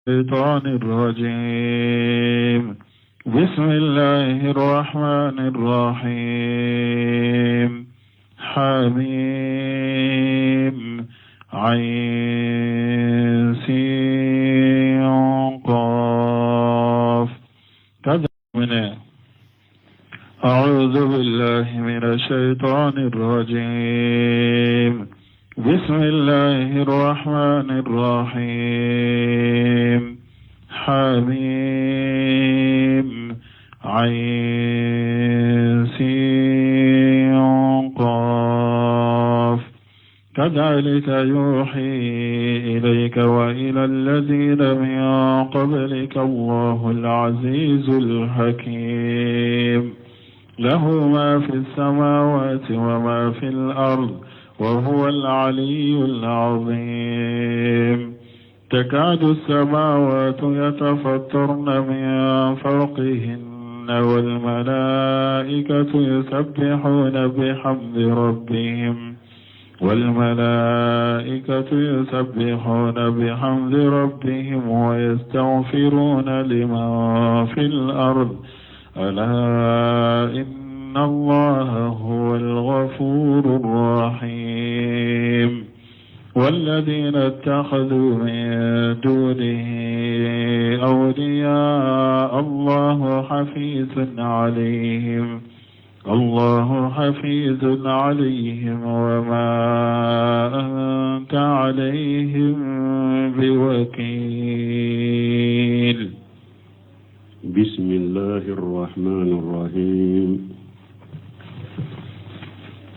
الشيطان الرجيم. بسم الله الرحمن الرحيم. حميم عين سين قاف. أعوذ بالله من الشيطان الرجيم. بسم الله الرحمن الرحيم. حميم عين سين قاف. كذلك يوحي إليك وإلى الذين من قبلك الله العزيز الحكيم. له ما في السماوات وما في الأرض وهو العلي العظيم. تكاد السماوات يتفطرن من فوقهن والملائكة يسبحون بحمد ربهم ويستغفرون لمن في الأرض. ألا إن الله هو الغفور الرحيم. والذين اتخذوا من دونه أولياء الله حفيظ عليهم وما أنت عليهم بوكيل. بسم الله الرحمن الرحيم.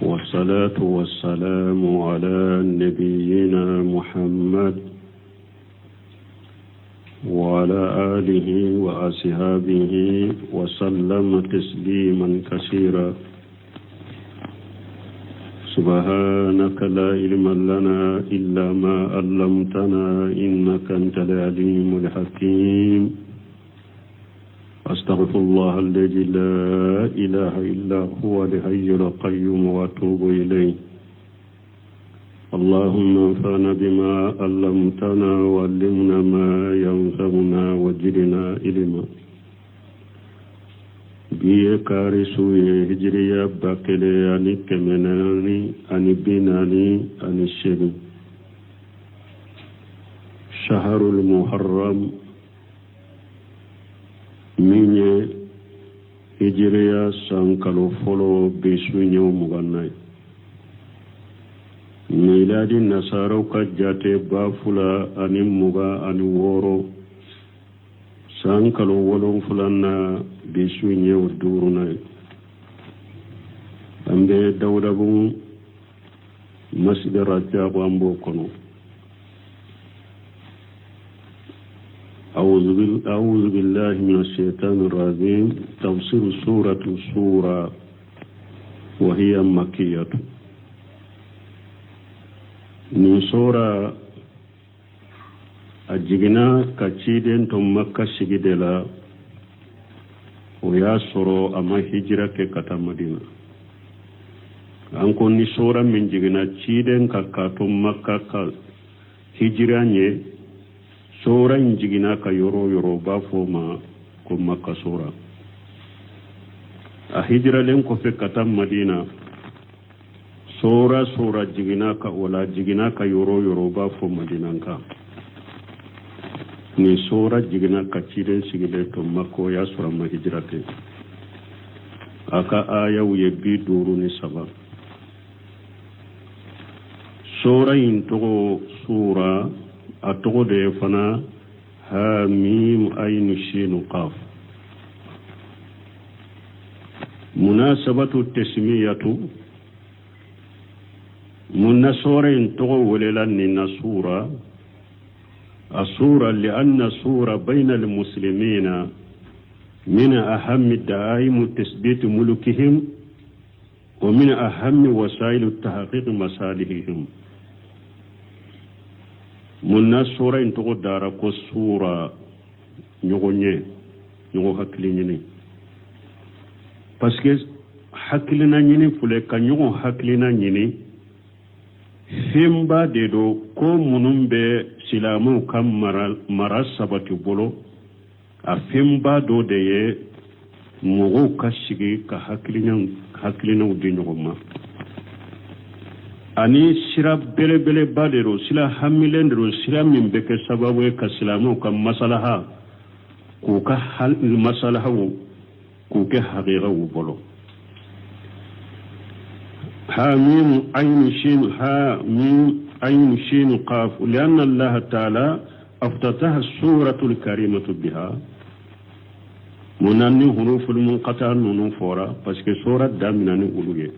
والصلاة والسلام على نبينا محمد وعلى آله وأصحابه وسلم تسليما كثيرا. سبحانك لا علم لنا إلا ما علمتنا إنك أنت العليم الحكيم. أستغفر الله الذي لا إله إلا هو الحي القيوم وأتوب إليه. اللهم انفعنا بما علمتنا وعلمنا ما ينفعنا وزدنا علما. بيكاري سوي هجريا باكلي أني كمناني أني بيناني أني الشيخ. شهر المحرم minye hijriya sankalo folo besunyo muganay. miladi nasaraw ka jate bafula ani muga ani woro sankalo wolon fulanna besunyo durunay. ambe dawdabu masjid raja ambo kono. أعوذ بالله من الشيطان الرجيم. تفسير سورة وهي مكية. من سورة أجينا كتشيدين تم مكة سجدلا وياسرو أما هجرة كتا مدينة. أنكو سورة من جينا تشيدين كتم مكة هجرة sura njigina ka yoro bafo ma ko makka sura a hijra len ko fe katam madina sura jigina ka wala jigina ka yoro bafo madina ka ni sura jigina ka ciden sigide to makko ya sura ma hijrate aka aya uye bi duru ni saba sura into sura أتغدي فنا حميم عين سين قاف. مناسبة التسمية من سورة تغو وللن السورة لأن السورة بين المسلمين من أهم الدعائم تثبيت ملكهم ومن أهم وسائل التحقيق مصالحهم. munna sura in togo dara ko sura ñogo hakkili ñini parce que hakkilina ñini fule ka ñogo hakkilina ñini himba de do ko munum be silamu kan mara sabati bolo a fenba do de ye mogo ka sigi ka hakilinaw di ɲɔgɔn ma ani sira belebele ba de do sira hamilen de do sira min bɛ kɛ sababu ye ka silamu ka masalaha k'u ka masalahaw k'u kɛ haqiqaw bolo حاميم عين شين حاميم عين شين قاف لأن الله تعالى افتتح السورة الكريمة بها مناني حروف المنقطع ننفورا باسكو سورة دامناني أولوية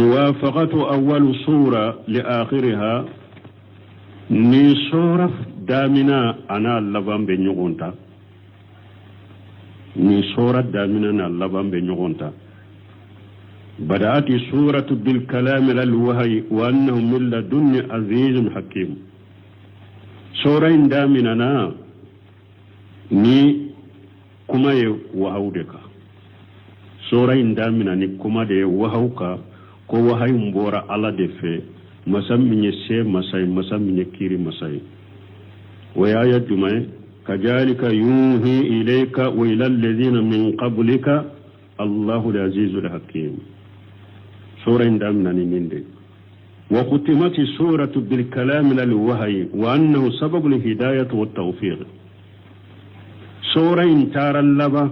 موافقة أول سورة لآخرها ني سورة دامنا أنا اللبان بنيغونتا ني سورة دامنا أنا اللبان بنيغونتا بدأت السورة بالكلام للوهي وأنه من لدن عزيز حكيم سورة دامننا ني كما وهودك سورة دامننا كما دي وهوكا كو وهي مبورا على دفع مسامي سي مساي مسامي كيري مساي ويا جمعي كذلك يوحي إليك وإلى الذين من قبلك الله العزيز الحكيم سورة دامناني نندي وختمت السورة بالكلام للوحي وأنه سبب الهداية والتوفيق سورة تارى اللبا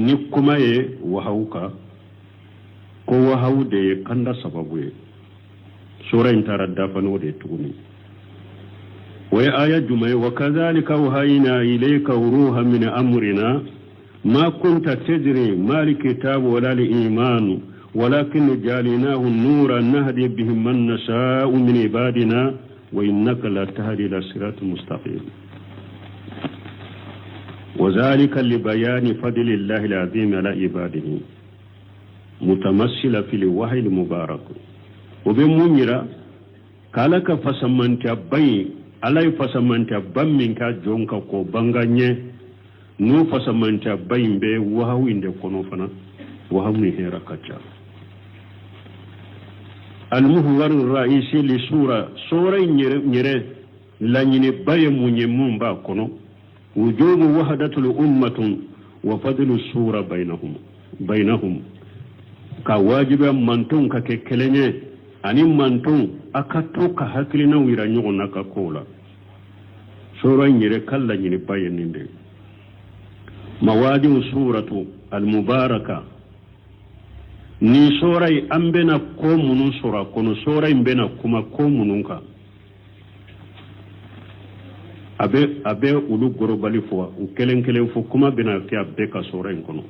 نكما وهوكا كو وهو دي كندا سببه سورة تارى الدافنو دي تغني وآية جمعي وكذلك وهينا إليك وروها من أمرنا ما كنت تدري ما الكتاب ولا الإيمان ولكن جعلناه نورا نهدي به من نشاء من عبادنا وإنك لا تهدي إلى صراط مستقيم وذلك لبيان فضل الله العظيم على عباده متمثل في الوحي المبارك وبمؤمرة كالك فسمنت بي علي فسمنت بم منك جونك كو بانغانيه نو فسمنت بي بي وهو عند كونوفنا وهو نهيرا كتشا المحور الرئيسي لسورة سورة نيري لانيني باي مونيمون با كونو وجوب وحدة الأمة وفضل السورة بينهم كواجب منتون ككلنيه أني منتون أكتو كهكلنا ويرانيونا ككولا سورة نيري كلا نيني باي نيندي مواد سورة المباركة ni sorai an bena ko munun sura kono sorai bena kuma ko mununka abe ulu gorobali fo u kelen fo kuma bena ke abbe ka sorai kono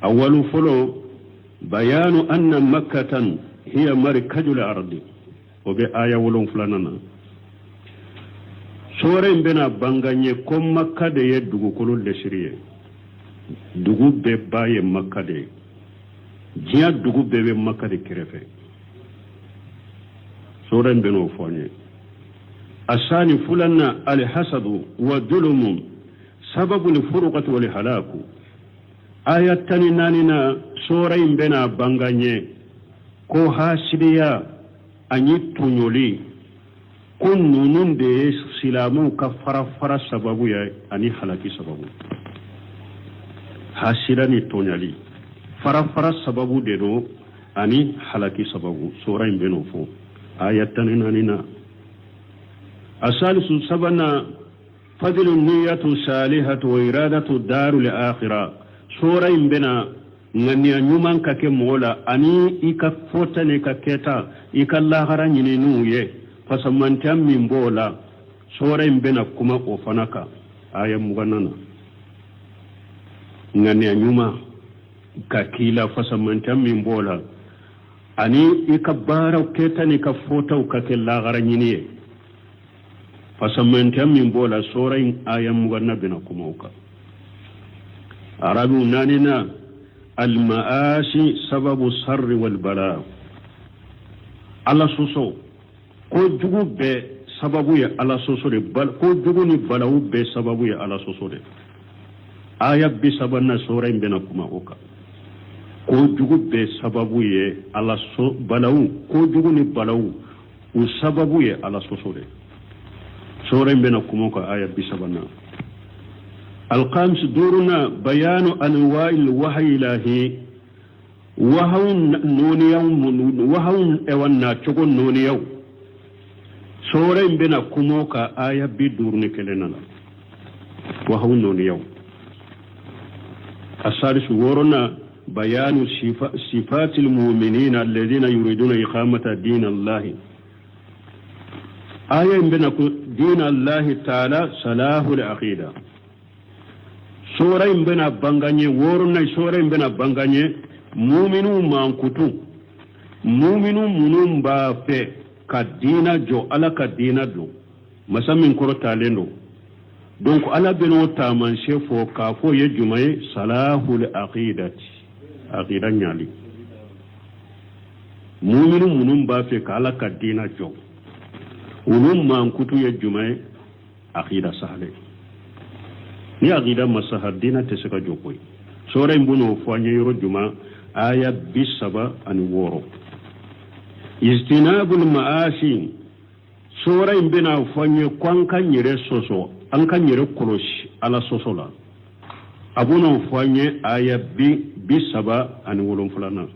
awalu folo bayanu anna makkatan hiya markajul ardi obe aya wolon fulanana sorai bena banganye ko makka de ye dugu kolol de shiriye dugu be baye makka de jiya dugu bebe makka de kerefe soren beno fonye asani fulanna al hasadu wa dhulum sababu li furqati wal halaku ayatani nanina soren bena banganye ko hasidiya anyi tunyoli kun nunun de silamu ka fara sababu ya ani halaki sababu hasidani tonyali fara sababu de do ani halaki sababu sura beno fo ayatan nanina asalisu sabana fadlu niyyatu salihatu wa iradatu darul akhirah sura bena ngania nyuman ka ke mola ani ika fotane ka keta ika lahara nyini nuye fasamantam min bola sura bena kuma ofanaka ayam muganana ngania nyuma ka kila fasamantan min bola ani ika bara ketani ka fota ka ke lagara nyini fasamantan min bola sorain ayam muganna bina kuma uka arabu nanina al maasi sababu sarri wal bala ala soso ko jugu be sababu ya ala soso de ko jugu ni balawu be sababu ya ala soso de aya bi sabanna sorain bina kuma uka ko jugu be sababu ye ala so balawu ko jugu ni balawu usababu ye ala sosore sura mbena kumoka aya bisabana الخامس دورنا بيان أنواع الوحي الإلهي وهو نون يوم وهو أوانا تقول نون يوم سورة بنا كموكا آية بدورن كلنا وهو نون يوم الثالث ورنا بيان صفات المؤمنين الذين يريدون إقامة دين الله آية بنا دين الله تعالى صلاح العقيدة sura mbena banganye woruna sura mbena banganye mu'minu mankutu mu'minu munum ba fe kadina jo ala kadina do masamin koro talendo donc ala beno taman chefo ka fo ye jumaye salahul aqidati aqida nyali mu'minu munum ba fe ka ala kadina jo unum mankutu ye jumaye aqida sahle ni aqida masahadina tesaka jokoy sore mbuno fanye yoro juma aya bisaba an woro istinabul maashi sore mbena fanye kwanka nyire soso anka nyire koloshi ala soso la abuno fanye aya bisaba an wolon fulana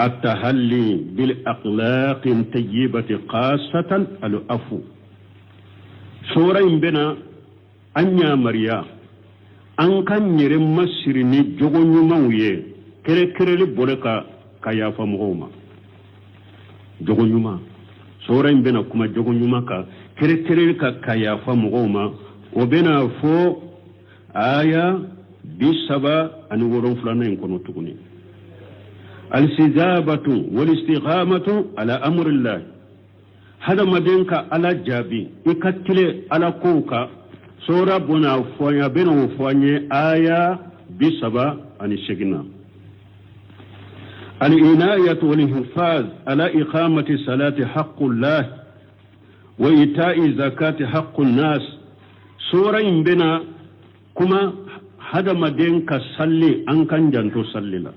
التحلي بالأخلاق الطيبة خاصة العفو سورة بنا anya mariya an kan yire masiri ni jogo nyuma uye kere kere li boleka kaya fa muhoma jogo nyuma sora imbena kuma jogo nyuma ka kere kere ka kaya fa muhoma obena fo aya bisaba ani woron fulana en kono tukuni al-istijabatu wal istighamatu ala amrillah hada madenka ala jabi ikatile ala koka sura buna fonya beno fonye aya bisaba ani shigna al-inayatu wal hifaz ala iqamati salati haqqullah wa ita'i zakati haqqun nas sura imbena kuma hada madenka salli an kan janto sallila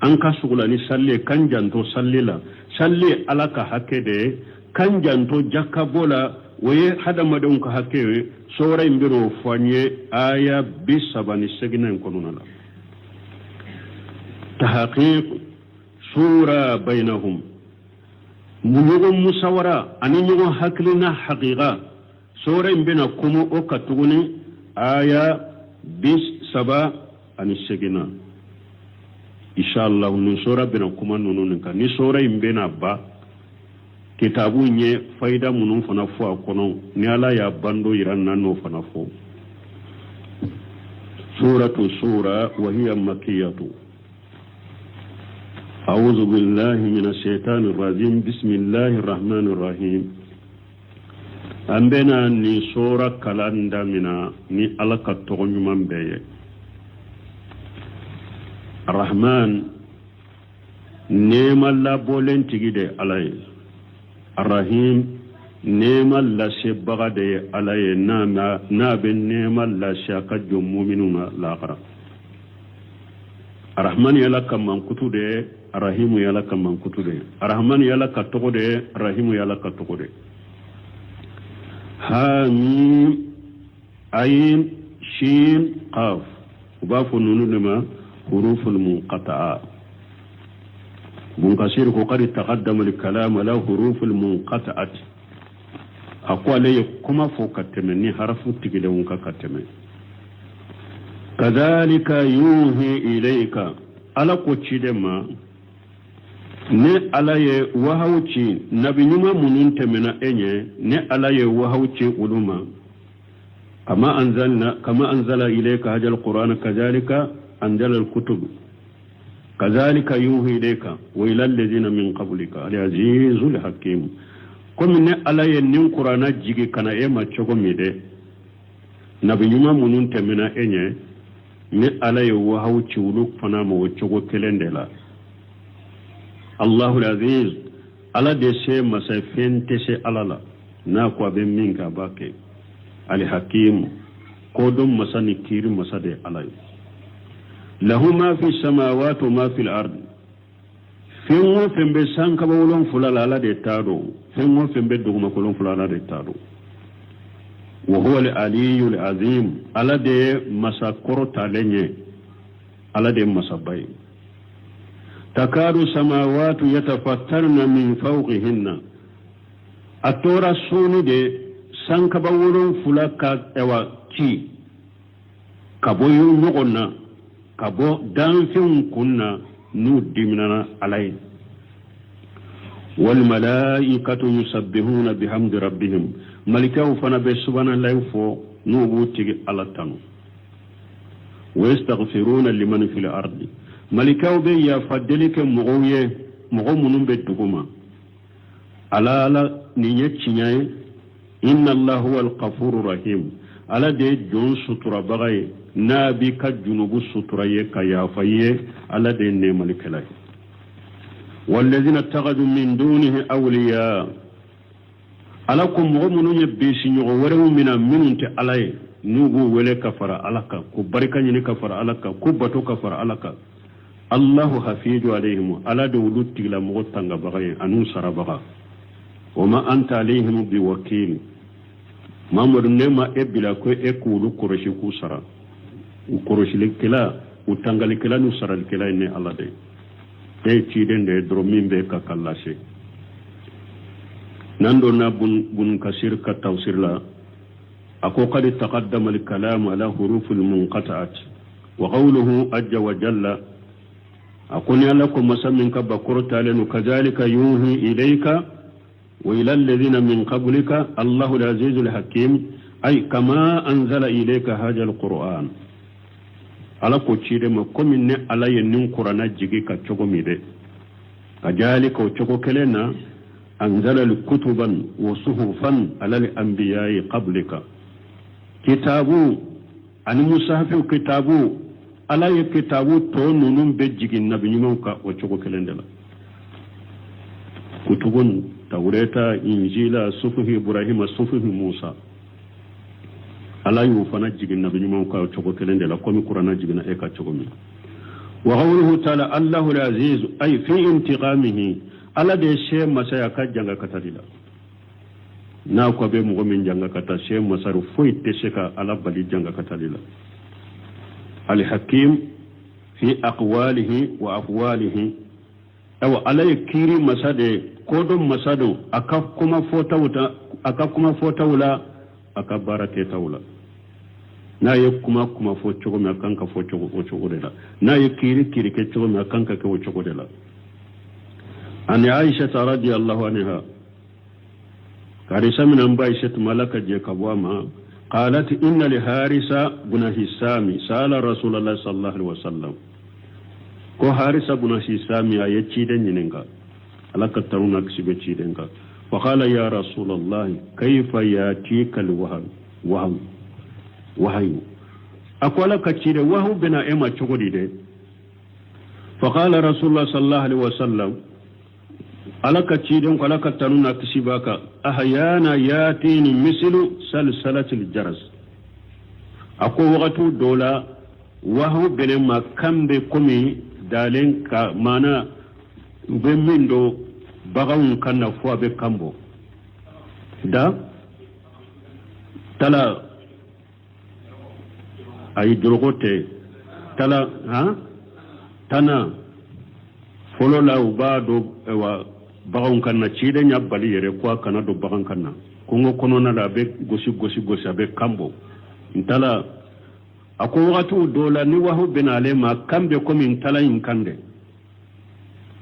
an ka sugulani salli kan janto sallila salli alaka hakede kan janto jakabola waye hada madon ka hakke sora imbiro fanye aya bisabani segina konunala tahqiq sura bainahum munugo musawara ani nyugo haklina haqiqa sora imbina kumu o katuguni aya bisaba ani segina inshallah nun sura bina kuma nunun ka ni sura imbina ba kitabu nye faida munun fana fo akono ni ala ya bando iran nano fana fo suratu sura wa hiya makkiyatu a'udhu billahi minash shaitanir rajim bismillahir rahmanir rahim ambena ni sura kalanda mina ni alaka to nyumam beye arrahman nema la bolen tigide alay الرحيم نعم الله شبغد علي ناب نعم الله شاك جمومنون الآخرة الرحمن يلك من كتود الرحيم يلك من كتود الرحمن يلك تقود الرحيم يلك تقود حميم عين شين قاف وباف نون لما حروف المنقطعة منكسر قد تقدم الكلام له حروف المنقطعة أقوى لي كما فوق التمني حرف تجدون كتمن كذلك يوحي إليك على قتشدما ne alaye wahauci nabi nyuma munun temena enye ne alaye wahauci uluma kama anzala ilayka hajal qur'ana kadhalika anzala al-kutub كذلك يوحي إليك وإلى الذين من قبلك العزيز الحكيم كم من على ينين قرآن جيجي كان إما تشوكم يدي نبي يوما منون تمنا إني من على يوهو تشولوك فنام وتشوكو كلندلا الله العزيز على دسي مسافين تسي على ناكوا بمينك باكي الحكيم كودم مساني كير مسادي على له ما في السماوات وما في الأرض fengo fembe sanka bawolon fulala ala de tado fengo fembe duguma kolon fulala de tado wa huwa al-aliyyu al-azim ala de masakoro talenye ala de masabay takadu samawati yatafattarna min fawqihinna atora sunu de sanka bawolon fulaka ewa ki kaboyo nyogonna kabo danfin kunna nu dimnana alay wal malaikatu yusabbihuna bihamdi rabbihim malikaw fana be subhanallahi fo nu butigi alatanu wa yastaghfiruna liman fil ardi malikaw be ya fadelike mugoye mugo munum be duguma ala ni yeccinyaye inna allah huwal ghafurur rahim ala de jon sutura bagay nabi ka junubu sutura ye ka yafaye ala de ne malikala walladhina taghadu min dunihi awliya alakum mu'minun yabisi nyugo warewu mina minunte alay nugu wele kafara alaka ku barika nyini kafara alaka ku bato kafara alaka allahu hafizu alayhim ala de wudutti la mo tanga bagay anu sarabaga wama anta alayhim biwakil mamadu nema ebila ko ekulu koroshi ku sara u koroshi lekela u tangali kela nu sara lekela ne alla de e ci dende dromimbe ka kallashe nando na bun kasir ka tawsir la ako qad taqaddama al kalam ala huruf al munqata'at wa qawluhu ajja wa jalla akuni alakum masamin ka bakurta lanu kadhalika yuhi ilayka وإلى الذين من قبلك الله العزيز الحكيم أي كما أنزل إليك هذا القرآن على كتير ما كمن على ينين قرآن جيجي كتشوكمي ده كذلك وتشوكو كلنا أنزل الكتبا وصحفا على الأنبياء قبلك كتابو أن مصحف كتابو على كتابو تونون بجيجي النبي نموكا وتشوكو كلنا كتبون taureta injila sufuhi ibrahima sufuhi musa ala yu fana jigin nabi nyuma ka choko kelende la komi qur'ana jigina e ka choko mi wa qawluhu ta'ala allahu al-aziz ay fi intiqamihi ala de she masaya ka janga katadila na ko be mo min janga kata she masaru foite sheka ala bali janga katadila al-hakim fi aqwalihi wa afwalihi aw ala yakiri masade kodon masado aka kuma fotawula aka barate tawula na yi kuma fo chogo me akan ka fo chogo de la na yi kiri ke chogo me akan ka ko chogo de la an aisha radhiyallahu anha karisa min an baisha malaka je kabwama qalat inna li harisa bin hisami sala rasulullah sallallahu alaihi wasallam ko harisa bin hisami ayaci den yininga alaka taruna kisibe cidenka فقال يا رسول الله كيف ياتيك الوحي أقول لك تشير وهو بنا إما تشغلي ده فقال رسول الله صلى الله عليه وسلم ألك تشير ولك تنونا كسباك أحيانا ياتيني مثل سلسلة الجرس أقول وقت دولا وهو بنا ما كم بكمي دالين كمانا بمندو bagawun kanna fo be kambo da tala ay drogote tala ha tana folo la ubado wa bagawun kanna cide nyabali yere kwa kana do bagan kanna kongo kono na la be gosi be kambo tala ako watu dola ni wahu benale ma kambe ko min tala in kande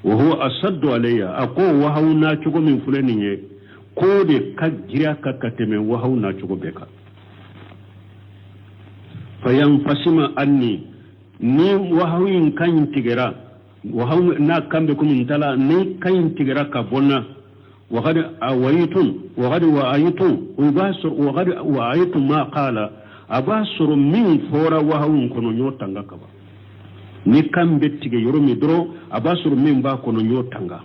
وهو أصد عليها أقول وهو ناتشو من فلانية كودي كجريا كتمي وهو ناتشو بك فينفسم أني ني وهو إن كان تجرا وهو نا كم بكم إن تلا ني كان تجرا كبونا وغد أويتم وغد وأيتم وباسر وغد وأيتم ما قال أباسر من فورا وهو كنو نيوتانغا كبا ni kambe tige yoromi dro abasur min ba kono nyotanga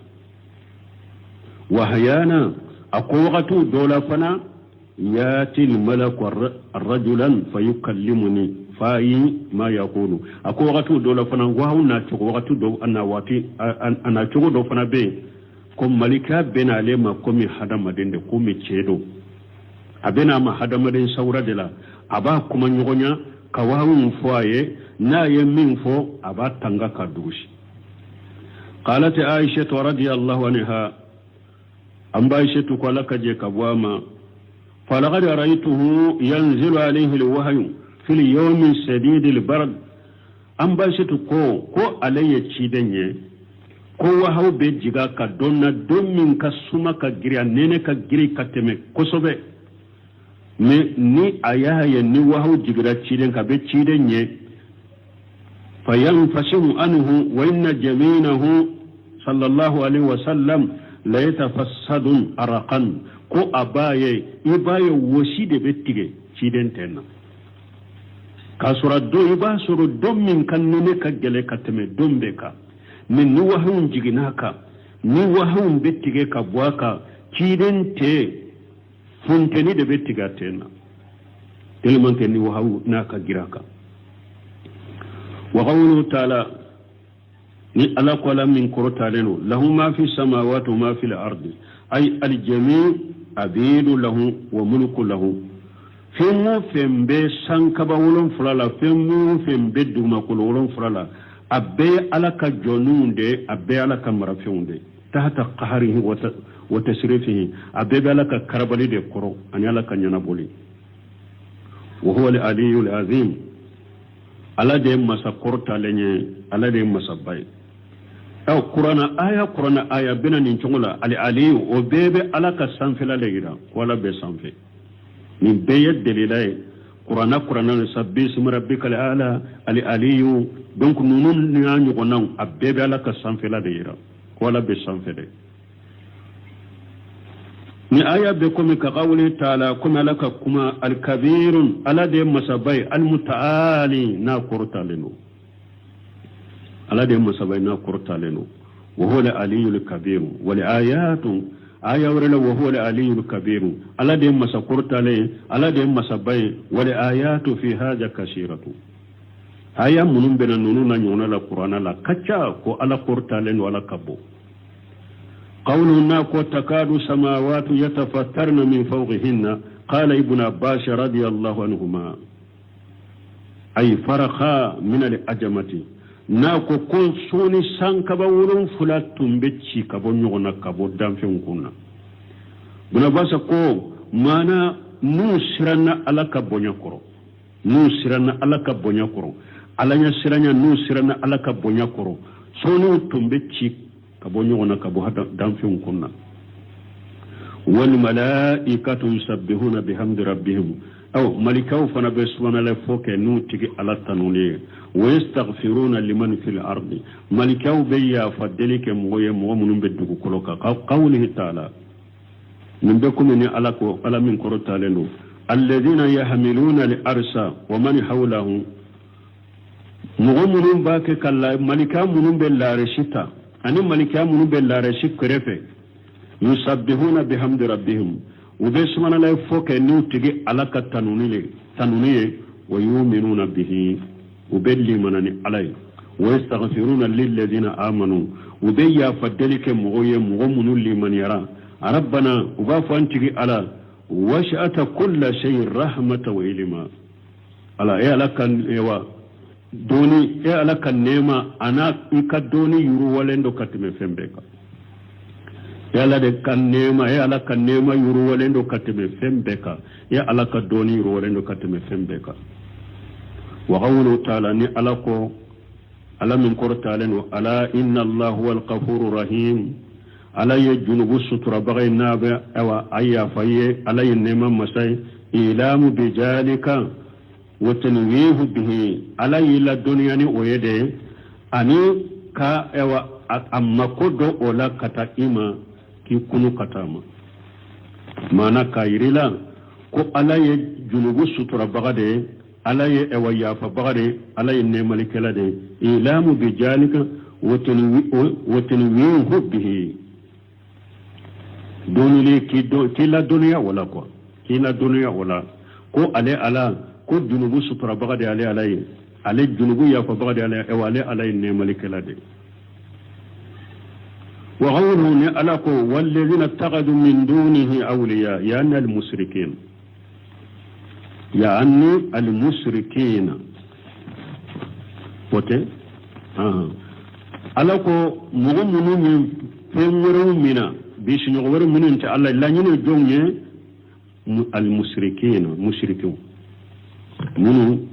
wa hayana aquwatu dola fana yati al malaku rajulan fayukallimuni ikhfa'i ma yaqulu ako waqtu do la fana wahu na to waqtu do anna wati ana to do fana be ko malika bena le ma ko mi hadama den de ko mi cedo abena ma hadama den saura de la aba kuma nyogonya ka wahu foaye na ye min fo aba tanga ka dushi قالت عائشة رضي الله عنها أم عائشة قال كجي كبواما فلقد رأيته ينزل عليه الوحي في اليوم الشديد البرد أم عائشة كو علي تشيدني كو وحو بيجيغا كدونا دومين كسوما كجريا نيني كجري كتمي كسوبي ni ayaha ya ni wahau jigira tshiden ka be tshiden ye fayanfashimu anhu wa inna jaminahu sallallahu alaihi wasallam la yatafassadun araqan ko abaye ibaye wosi de bettige tshiden tenna kasura do iba suru domin kan ne ka gele kateme dombe ka ni wahau jigina ka ni wahau bettige ka bwaka tshiden te funteni de bettiga tena ilmanke ni wahawu naka giraka wa qawluhu ta'ala ni ala qala min qurtalenu lahu ma fi samawati wa ma fi al-ardi ay al-jami' abidu lahu wa mulku lahu femu fembe sankaba wolon fulala femu fembe duma ko wolon fulala abbe ala ka jonunde abbe ala ka marafeunde tahta qahrihi wa tasrifihi abebe laka karabali de koro ani alaka nyana boli wa huwa al-aliyyu al-azim ala de masa korta lenye ala de masa bay aw qur'ana aya bina nin chongola al-aliyyu o bebe alaka sanfela legira wala be sanfe min beye delilay qur'ana sabbi ismi rabbikal ala al-aliyyu donc nunun ni anyu konan abebe alaka sanfela legira wala be sanfe de ni aya be komi ka qawli ta'ala kuma laka kuma al-kabirun ala de masabai al-muta'ali na qurtalenu ala de masabai na qurtalenu wa huwa al-aliyyu al-kabir wal ayatu aya wala wa huwa al-aliyyu al-kabir ala de masaqurtale ala de masabai wal ayatu fi hadha kasiratu aya munum bena nunu na nyona la qur'ana la kacha ko ala qurtalenu ala kabo قوله ناكو تكاد سماوات يتفطرن من فوقهن قال ابن عباس رضي الله عنهما أي فرخا من الأجمة ناكو كون سوني سانكبا ولون فلاتم بتشي كبو نغنا كبو دامفين كنا ابن عباس كو مانا نوسرنا على كبو نيكرو نوسرنا على كبو نيكرو على نسرنا نوسرنا على كبو نيكرو سوني تمبتشي kabo nyona kabo hada damfin kunna wal malaikatu yusabbihuna bihamdi rabbihim aw malikaw fana beswana la foke nutigi ala tanuni wa yastaghfiruna liman fil ardi malikaw bayya fadelike moye mu'minun beddugo koloka qawlihi ta'ala min bekum ni ala ko ala min korotalenu alladhina yahmiluna al arsa wa man hawlahu mu'minun bake kala malika munun bellare shita ani malika munu bellare shikrefe yusabbihuna bihamdi rabbihim ubesmana la foke nutigi alaka tanuniye wa yu'minuna bihi ubelli manani alay wa yastaghfiruna lil ladina amanu ubayya fadalika mu'ayya mu'minu liman yara rabbana ubafu antigi ala wash'ata kulla shay'in rahmatan wa ilma ala ya lakan ewa doni e ala kan nema ana ika doni yuru walendo katime fembeka ya ala de kan nema e ala kan nema yuru walendo katime fembeka ya ala ka doni yuru walendo katime fembeka wa qawlu ta'ala ni ala ko ala min qur'talenu ala inna allah huwal ghafurur rahim ala yajunubu sutura bagayna ba awa ayya faye ala nema masai ilamu bijalika وتنويه به على إلى الدنيا ويده أني كا أما كدو ولا كتا إما كي كنو كتاما مانا كايرلا كو على جنوب السطر بغده على يافا بغده على النمالك لده إعلام بجالك وتنويه به دوني كي لا دنيا ولا كو كي لا دنيا ولا كو على ko junubu sutura bagade ale alay ale junubu ya ko bagade ale e wale alay ne malikala de wa ghawruhu ni alako walladhina taqadu min dunihi awliya ya al musrikin يعني المشركين وتي alako mogo munu min fen wɛrɛw mina bisiɲɔgɔ wɛrɛ minnu tɛ ala laɲini jɔnw ye almusirikina musirikiw minnu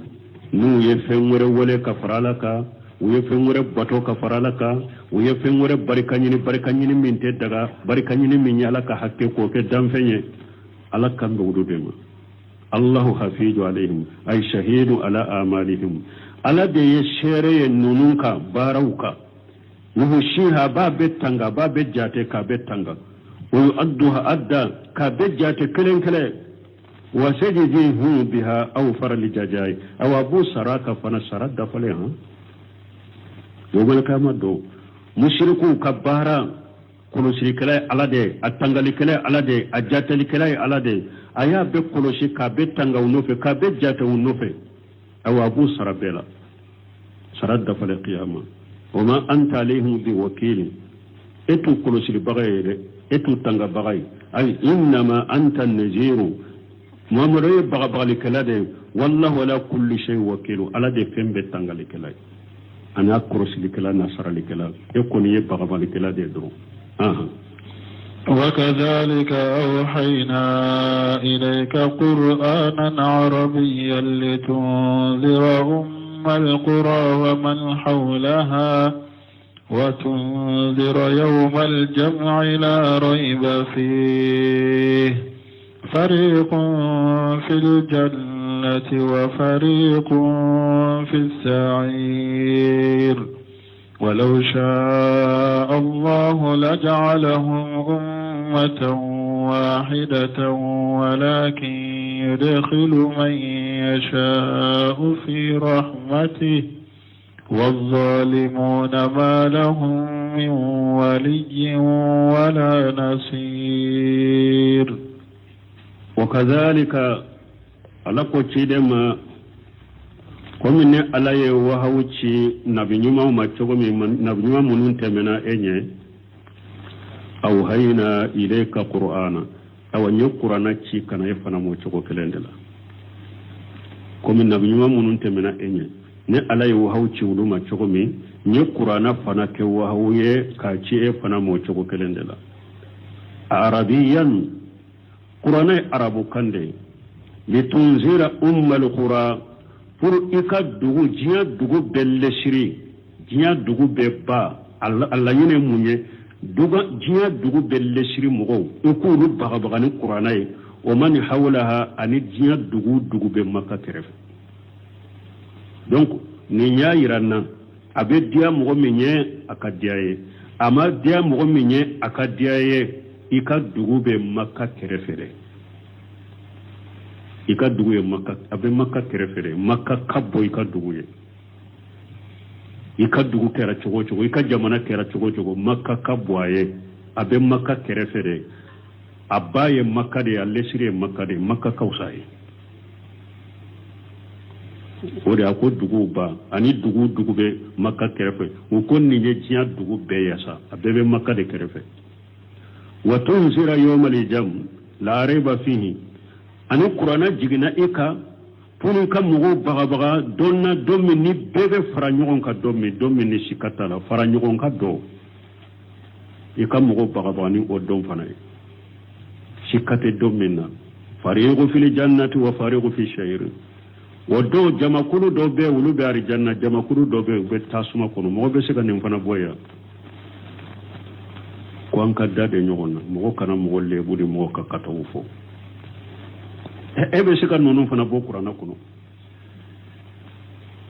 n'u ye fɛn wɛrɛ wale ka fara ala kan u ye fɛn wɛrɛ bato ka fara ala kan u ye fɛn wɛrɛ barika ɲini min tɛ daga barika ɲini min ye ala ka hakɛ k'o kɛ danfɛn ye ala kan bɛ olu de ma allahu hafidu alayhim ay shahidu ala amalihim ala de ye seere ye ninnu kan baaraw kan وهشيها باب التنغا باب الجاتي كاب التنغا ويؤدها أدى كاب الجاتي كلين كلين وسجديه بها أو فرل جاجاي أو أبو سراك فنسرد فليها يوم القيامة دو مشركو كبارا كلو شركلاي على دي التنغا لكلاي على دي الجاتي لكلاي على دي أيا بكلو شي كاب التنغا ونوفي كاب الجاتي ونوفي أو أبو سرابيلا سرد فليقيامة وما أنت عليهم بوكيل إتو كلوسي بغير إتو تنغ بغي أي إنما أنت النذير ما مري بغبغ لكلادي والله ولا كل شيء وكيل على دي فين بتنغ لكلادي أنا كروسي لكلا نصر لكلا يكون يبغبغ لكلادي درو وكذلك أوحينا إليك قرآنا عربيا لتنذر القرى ومن حولها وتنذر يوم الجمع لا ريب فيه فريق في الجنة وفريق في السعير ولو شاء الله لجعلهم أمة واحدة ولكن يدخل من يشاء في رحمته والظالمون ما لهم من ولي ولا نصير وكذلك alako chidema komine alaye wahawuchi nabinyuma umachogo nabinyuma munun temena enye awhayna ilayka qur'ana awanyo qur'ana chi kana yefana mo chogo kelendela komi nabinyuma munun temena enye ne alaye wahawuchi uluma chogo mi nye qur'ana fana ke wahawuye ka chi e fana mo chogo kelendela arabiyan qur'ana arabu kande litunzira ummal qura pour ikadugu jiya dugu belleshiri jiya dugu beba alla yene munye duga jiya dugu belleshiri mugo ikulu bagabagani qur'ana yi wa man hawlaha ani jiya dugu be makka teref donc ni nya yiranna abe dia mugo minye akadiaye ama dia mugo minye akadiaye ikadugu be makka terefere ikadugu ye makka abe makka terefere makka kabbo ikadugu ye ikadugu kera chogo ikajamana kera chogo makka kabbo aye abe makka terefere abaye makka de alesire makka de makka kausaye ode akodugu ba ani dugu be makka terefe ukon ni je jiya dugu be yasa abe be makka de terefe wa tunzira yawmal jam la rayba fihi ani qur'ana jigina ika punu kam mugo baga donna domi ni bebe faranyogon ka domi ni sikata la faranyogon ka do ika mugo baga ni o dom fanaye sikate domina fariqu fil jannati wa fariqu fi shayr wodo jamakulu do be wulu be ari janna jamakulu do be tasuma kono mo be sega nim fana boya ko an kadda de nyogona mo kana mo lebudi mo ka katawu fo ebe sika nonu fana bo qur'ana kuno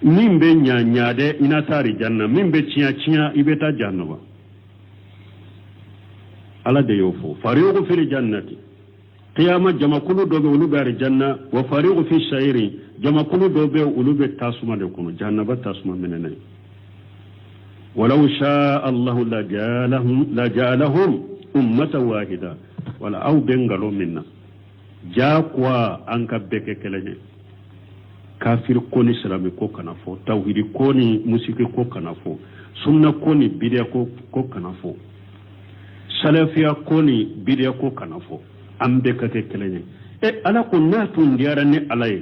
mimbe nya de ina tari janna mimbe chiya ibeta janna ala de yofo fariqu fil jannati qiyama jamakulu dobe ulubari janna wa fariqu fi shayri jamakulu dobe ulube tasuma de kuno jannaba tasuma menene walau shaa Allah la ja'alahum ummatan wahida wala au bengalo minna jakwa anka beke keleje kafir koni salami ko kana fo tawhidi koni musiki ko kana fo sunna koni bidia ko kana fo salafiya koni bidia ko kana fo ambe kate kelenye ala ko natu ndiara ne alay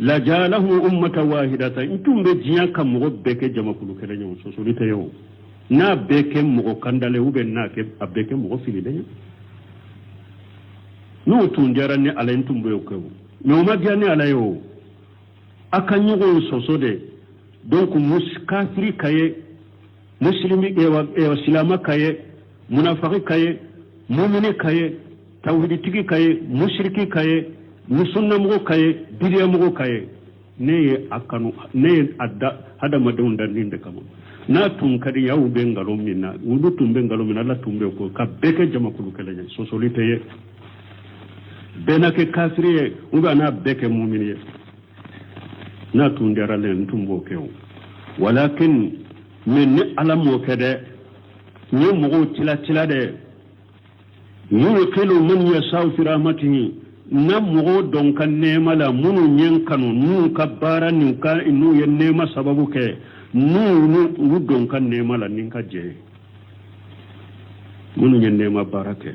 la jalahu ummatan wahidatan intumbe jiya kam mo beke jama kulu kelenye so so lite yo na beke mo kandale ube na ke abeke mo fili de no tu ndiara ne alay intumbe yo ko no ma diane alayo akanyugo sosode donc kafiri kaye muslimi ewa silama kaye munafiki kaye mu'mini kaye tawhidi tigi kaye mushriki kaye musunna mugo kaye bidiya mugo kaye ne akanu ne adda hada madunda ninde kama na tun kadi yawu be ngalo minna wudu tumbe ngalo minna la tumbe ko ka beke jama kulu kele sosolite ye benake kafiri ye uba na beke mu'mini ye na tundera len tumbo kew walakin min alam mo kede ni mo tila de yulqilu man yasau fi rahmatihi na mo don kan nema la munu nyen kanu nu kabara ni ka inu ye nema sababu ke nu don kan nema la ninka je munu nyen nema barake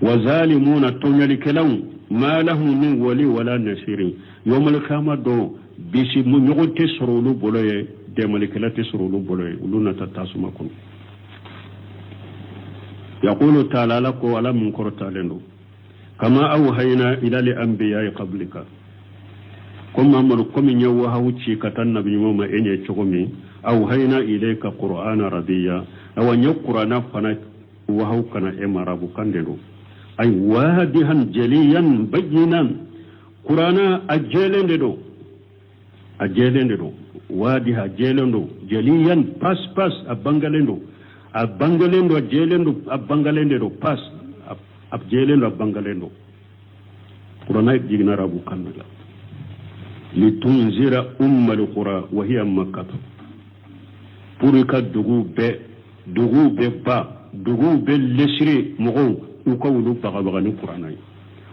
wa zalimuna tunyali kelam ma lahu min wali wala nasirin yawmal qiyamah bisi mu ñogonte sorolu boloye demalikilate sorolu boloye uluna tatasuma kun yaqulu ta'ala lako ala mun kortalendo kama awhayna ila li anbiya'i qablika kuma mar komi nyawa hawci katan nabi mama enye chogomi awhayna ilayka qur'ana radiya awa nyqur'ana fana wa hawkana emarabu kandelo ay wadihan jaliyan bayinan qur'ana ajelende do wadiha jelendo jaliyan pas abangalendo jelendo abangalendo pas jelendo abangalendo qur'ana jigna rabu kanala litunzira ummal qura wa hiya makkah purika dugu be lesri mugo ukawlu bagabagani qur'ana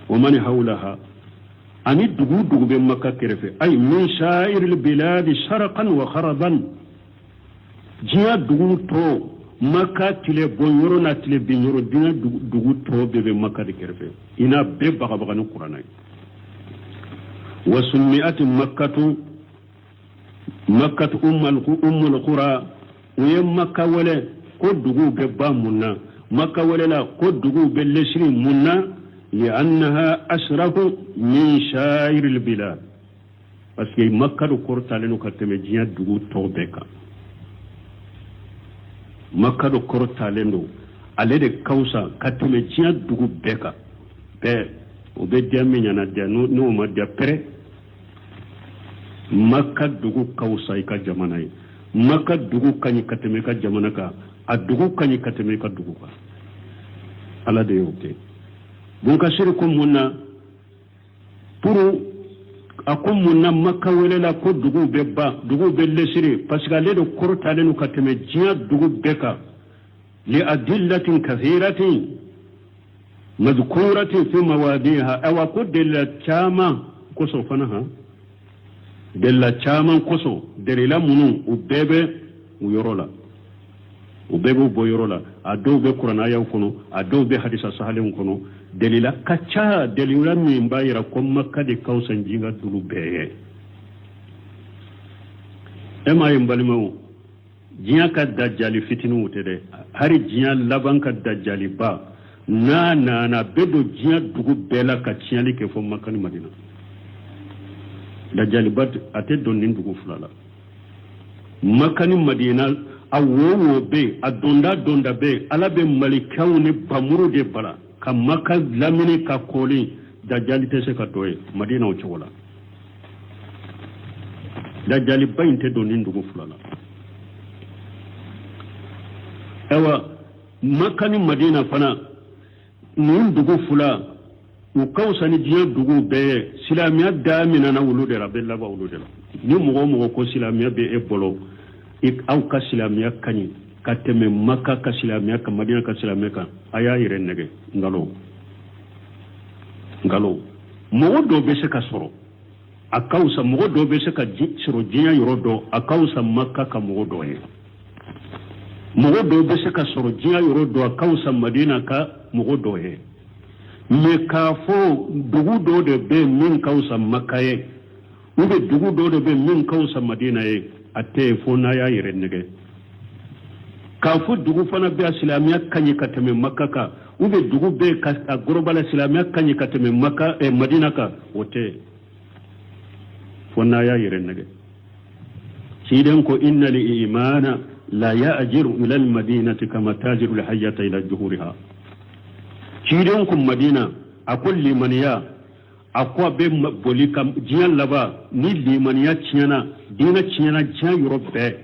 wa man hawlaha ani dugu be makka kerefe ay min sha'iril bilad sharqan wa kharaban jiya dugu to makka tile bonyoro na tile binyoro dina dugu to be makka de kerefe ina be baga no qur'ana wa summi'at makkatu ummul qura wa makka wala ko dugu be bamunna makka wala la ko dugu be lesri munna لأنها أشرف من شائر البلاد parce que makka do kortaleno kateme jiya dugu tobeka makka do kortaleno ale de kausa kateme jiya dugu beka be o be diamenya na dia no ma dia pre makka dugu kausa ika jamana yi makka dugu kanyi kateme ka jamana ka a dugu kanyi kateme ka dugu ka ala de yote bunka shirkum munna puru akum munna makka welela ko dugu be lesiri parce que ale do kortale no kateme jiya dugu beka li adillatin kathiratin madhkuratin fi mawadiha aw ko della chama ko so fanaha della chama ko so derila munu ubebe uyorola ubebe boyorola ado be qur'ana yaw kono ado be hadisa sahalen kono delila kacha delila min bayira ko makka de kausan jinga dulu beye ema yimbalimo jiya ka dajjali fitinu wutede hari jiya laban ka dajjali ba na bedo jiya dugu bela ka chiyali ke fo makka ni madina dajjali bat ate donnin dugu fulala makka ni madina awowo be adonda be alabe malikaw ne bamuru de bala ka makka lamini ka koli dajjali tese ka doye madina o chola dajjali bayinte donin dugu fulala ewa makka ni madina fana nun dugu fula u kawsani jiya dugu be silamiya damina na wulude rabella ba wulude ni mugo ko silamiya be e bolo aw ka silamiya kanyi ka teme makka ka silamiya ka madina ka silamiya ka aya yire nege ngalo mo do be se ka soro akausa mogo do be se ka soro dinya yoro do akausa makka ka mogo do ye mogo do be se ka soro dinya yoro do akausa madina ka mogo do ye me ka fo dugu do de be min kausa makka ye ube dugu do de be min kausa madina ye ate fo na ya yere nege ka fo dugu fana be islamiya kanyi kateme makka ka ube dugu be ka global islamiya kanyi kateme makka e madina ka wote fo na ya yere nege sidan ko inna li imana la ya'jiru ila al madinati kama tajiru al hayyata ila juhuriha sidan ko madina akol limaniya akwa be boli kam jiyan laba ni limaniya ciyana dina ciyana jiyan europe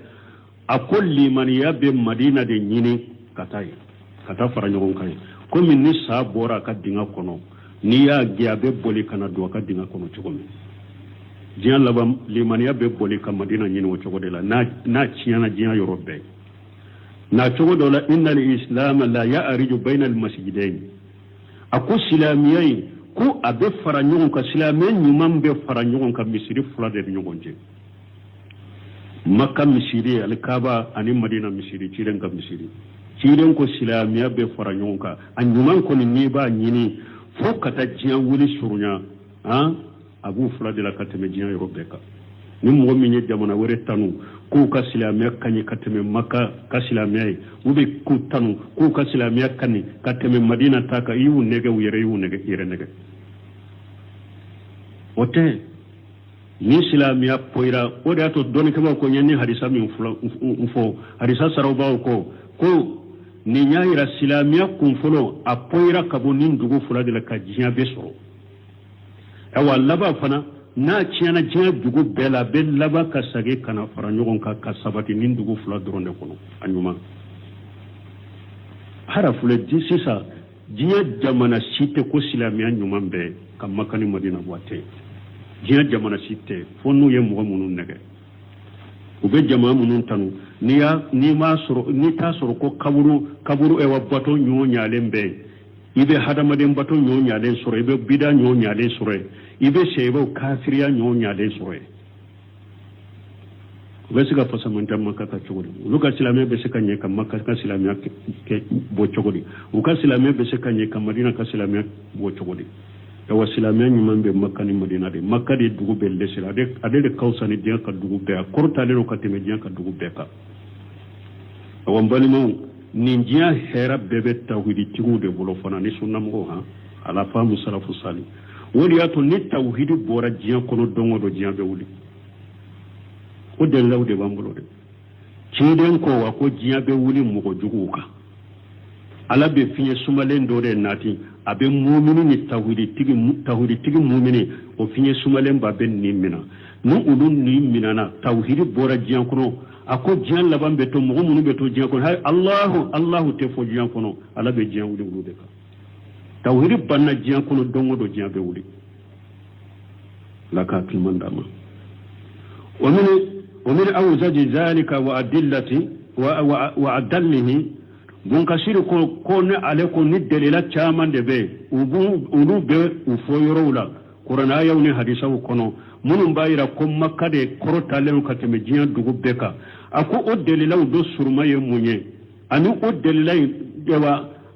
akol limaniya be madina de nyini kata fara nyogon kai ko min ni sa bora ka dinga kono ni ya giya be boli kana do ka dinga kono chugomi jiyan laba limaniya be boli kam madina nyini wo chugode la na ciyana jiyan europe na chugodo la inna al islam la ya'riju bayna al masjidain ako silamiyai ko abe fara ɲɔgɔn kan silamɛ ɲuman bɛ fara ɲɔgɔn kan misiri fila de ɲɔgɔn cɛ makka misiri alikaba ani madina misiri cilen ka misiri cilen ko silamɛya bɛ fara ɲɔgɔn kan a ɲuman kɔni n'i b'a ɲini fo ka taa diɲɛ wuli surunya a b'u fila de la ka tɛmɛ diɲɛ yɔrɔ bɛɛ kan ni mɔgɔ min ye jamana wɛrɛ tanu k'u ka silamɛya kaɲi ka tɛmɛ makka ka silamɛya ye u bɛ k'u tanu k'u ka silamɛya kaɲi ka tɛmɛ madina ta kan i y'u nɛgɛ u yɛrɛ y'u yɛrɛ nɛgɛ o tɛ ni silamɛya poyira o de y'a to dɔnnikɛlaw ko n ye ni hadisa min fɔ hadisa sarabaw ko nin y'a yira silamɛya kunfɔlɔ a poyira ka bɔ nin dugu fila de la ka diɲɛ bɛɛ sɔrɔ awa laban fana n'a tiɲɛna diɲɛ dugu bɛɛ la a bɛ laban ka segin ka na fara ɲɔgɔn kan ka sabati nin dugu fila dɔrɔn de kɔnɔ a ɲuman hara filɛ sisan diɲɛ jamana si tɛ ko silamɛya ɲuman bɛɛ ka Makka ni Madina bɔ a tɛ diɲɛ jamana si tɛ fo n'u ye mɔgɔ minnu nɛgɛ u bɛ jama minnu tanu n'i t'a sɔrɔ ko kaburu wa bato ɲɔ ɲalen bɛɛ i bɛ hadamaden bato ɲɔ ɲalen sɔrɔ i bɛ bida ɲɔ ɲalen sɔrɔ i bɛ sɛbɛw kafiriya ɲɔ ɲalen sɔrɔ u bɛ se ka fasamantan Makka ka cogo di olu ka silamɛya bɛ se ka ɲɛ ka Makka ka silamɛya bɔ cogo di u ka silamɛya bɛ se ka ɲɛ ka Madina ka silamɛya bɔ cogo di wa silamɛya ɲuman bɛ Makka ni Madina de Makka de dugu bɛɛ lesira ale de ka fisa ni diɲɛ ka dugu bɛɛ a kɔrɔtalen don ka tɛmɛ diɲɛ ka dugu bɛɛ kan wa n balimaw nin diɲɛ hɛrɛ bɛɛ bɛ tawhiditigiw de bolo fana ni sunnamɔgɔw ala faamu salafu sali o de y'a to ni tawhidi bɔra diɲɛ kɔnɔ don o don diɲɛ bɛ wuli o dalilaw de b'an bolo dɛ ciden ko wa ko diɲɛ bɛ wuli mɔgɔ juguw kan ala bɛ fiɲɛ sumalen dɔ de nati a bɛ mumini ni tawhiditigi mumini o fiɲɛ sumalen ba bɛ nin mina ni olu nin minana tawhidi bɔra diɲɛ kɔnɔ a ko diɲɛ laban bɛ to mɔgɔ minnu bɛ to diɲɛ kɔnɔ hayi Allahu tɛ fɔ diɲɛ kɔnɔ ala bɛ diɲɛ wuli olu de kan tawhidi banna diɲɛ kɔnɔ don o don diɲɛ bɛ wuli ala ka hakiliman d'a ma ومن أوزج ذلك وأدلته وأدله bunkasiri ko ne ale ko ni dalila caman de bɛ olu bɛ u fɔ yɔrɔw la kuranɛ ayaw ni hadisaw kɔnɔ minnu b'a yira ko Makka de kɔrɔtalen ka tɛmɛ diɲɛ dugu bɛɛ kan a ko o dalilaw do suruma ye mun ye ani o dalila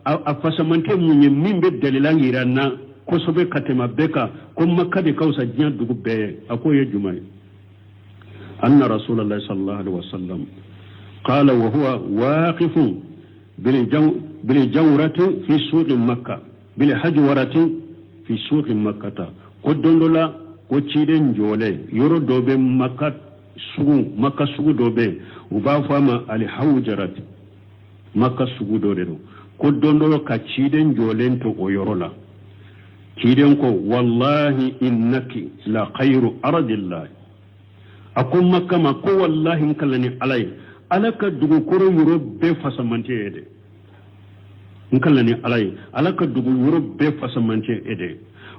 a fasamante mun ye min bɛ dalila yira na kosɛbɛ ka tɛmɛ bɛɛ kan ko Makka de ka fisa diɲɛ dugu bɛɛ ye a ko ye jumɛn ye anna rasulallah sallallahu alaihi wasallam qala wa huwa waqifun بالجورة في سوق مكة بالحجورة في سوق مكة قدولا وتشيدن جولي يورو دوبي مكة سوق دوبي وبافاما الحجرة مكة سوق دوبي قدولا كتشيدن جولين تو يورولا تشيدن كو والله إنك لا خير أرض الله أقول مكة ما كو والله نكلني عليه alaka dugu koro yoro bɛɛ fasamante ye dɛ n kala ni ala ye alaka dugu yoro bɛɛ fasamante ye dɛ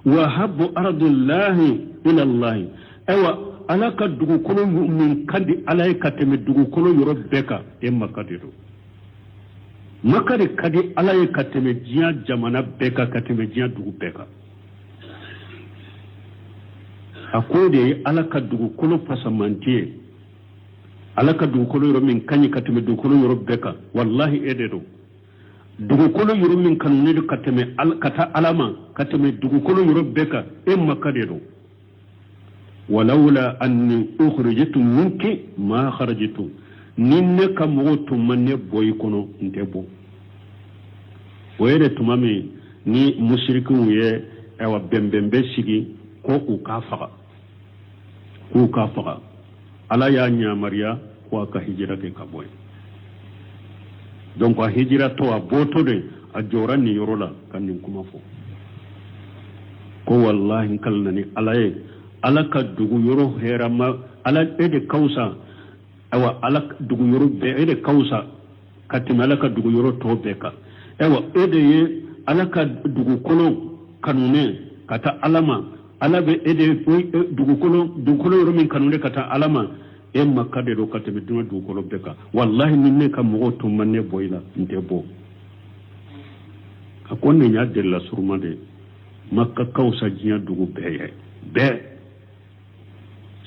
wa habbu ardullahi ila allahi ayiwa alaka dugu koro min ka di ala ye ka tɛmɛ dugu koro yoro bɛɛ kan Makka de don Makka de ka di ala ye ka tɛmɛ diɲɛ jamana bɛɛ kan ka tɛmɛ diɲɛ dugu bɛɛ kan akode alaka dugukolo pasamantie alaka dugukolo yoro min kanyi kateme dugukolo yoro beka wallahi ededo dugukolo yoro min kanune kateme kata alama kateme dugukolo yoro beka makadedo walaula anni ukhrijtu minki ma kharajtu ninne kamoto manne boyikono ndebo wayre tumami ni mushriku ye ewa bembembe sigi ko ku kafaga ala ya nyamariya ko ka hijira ke kaboy donc a hijira to a boto de a jorani yorola kanin kuma fo ko wallahi kalnani alaye alaka dugu yoro herama ala ede kausa awa alaka dugu yoro be ede kausa katima alaka dugu yoro to beka ewa ede ye alaka dugu kolo kanune kata alama alabe ede dugu kolo yoro min kanune kata alama makade do katime duma dugu kolo beka wallahi minne kam mo to manne boyla ndebo akonne nya della surmade makka kausa jinya dugu beye be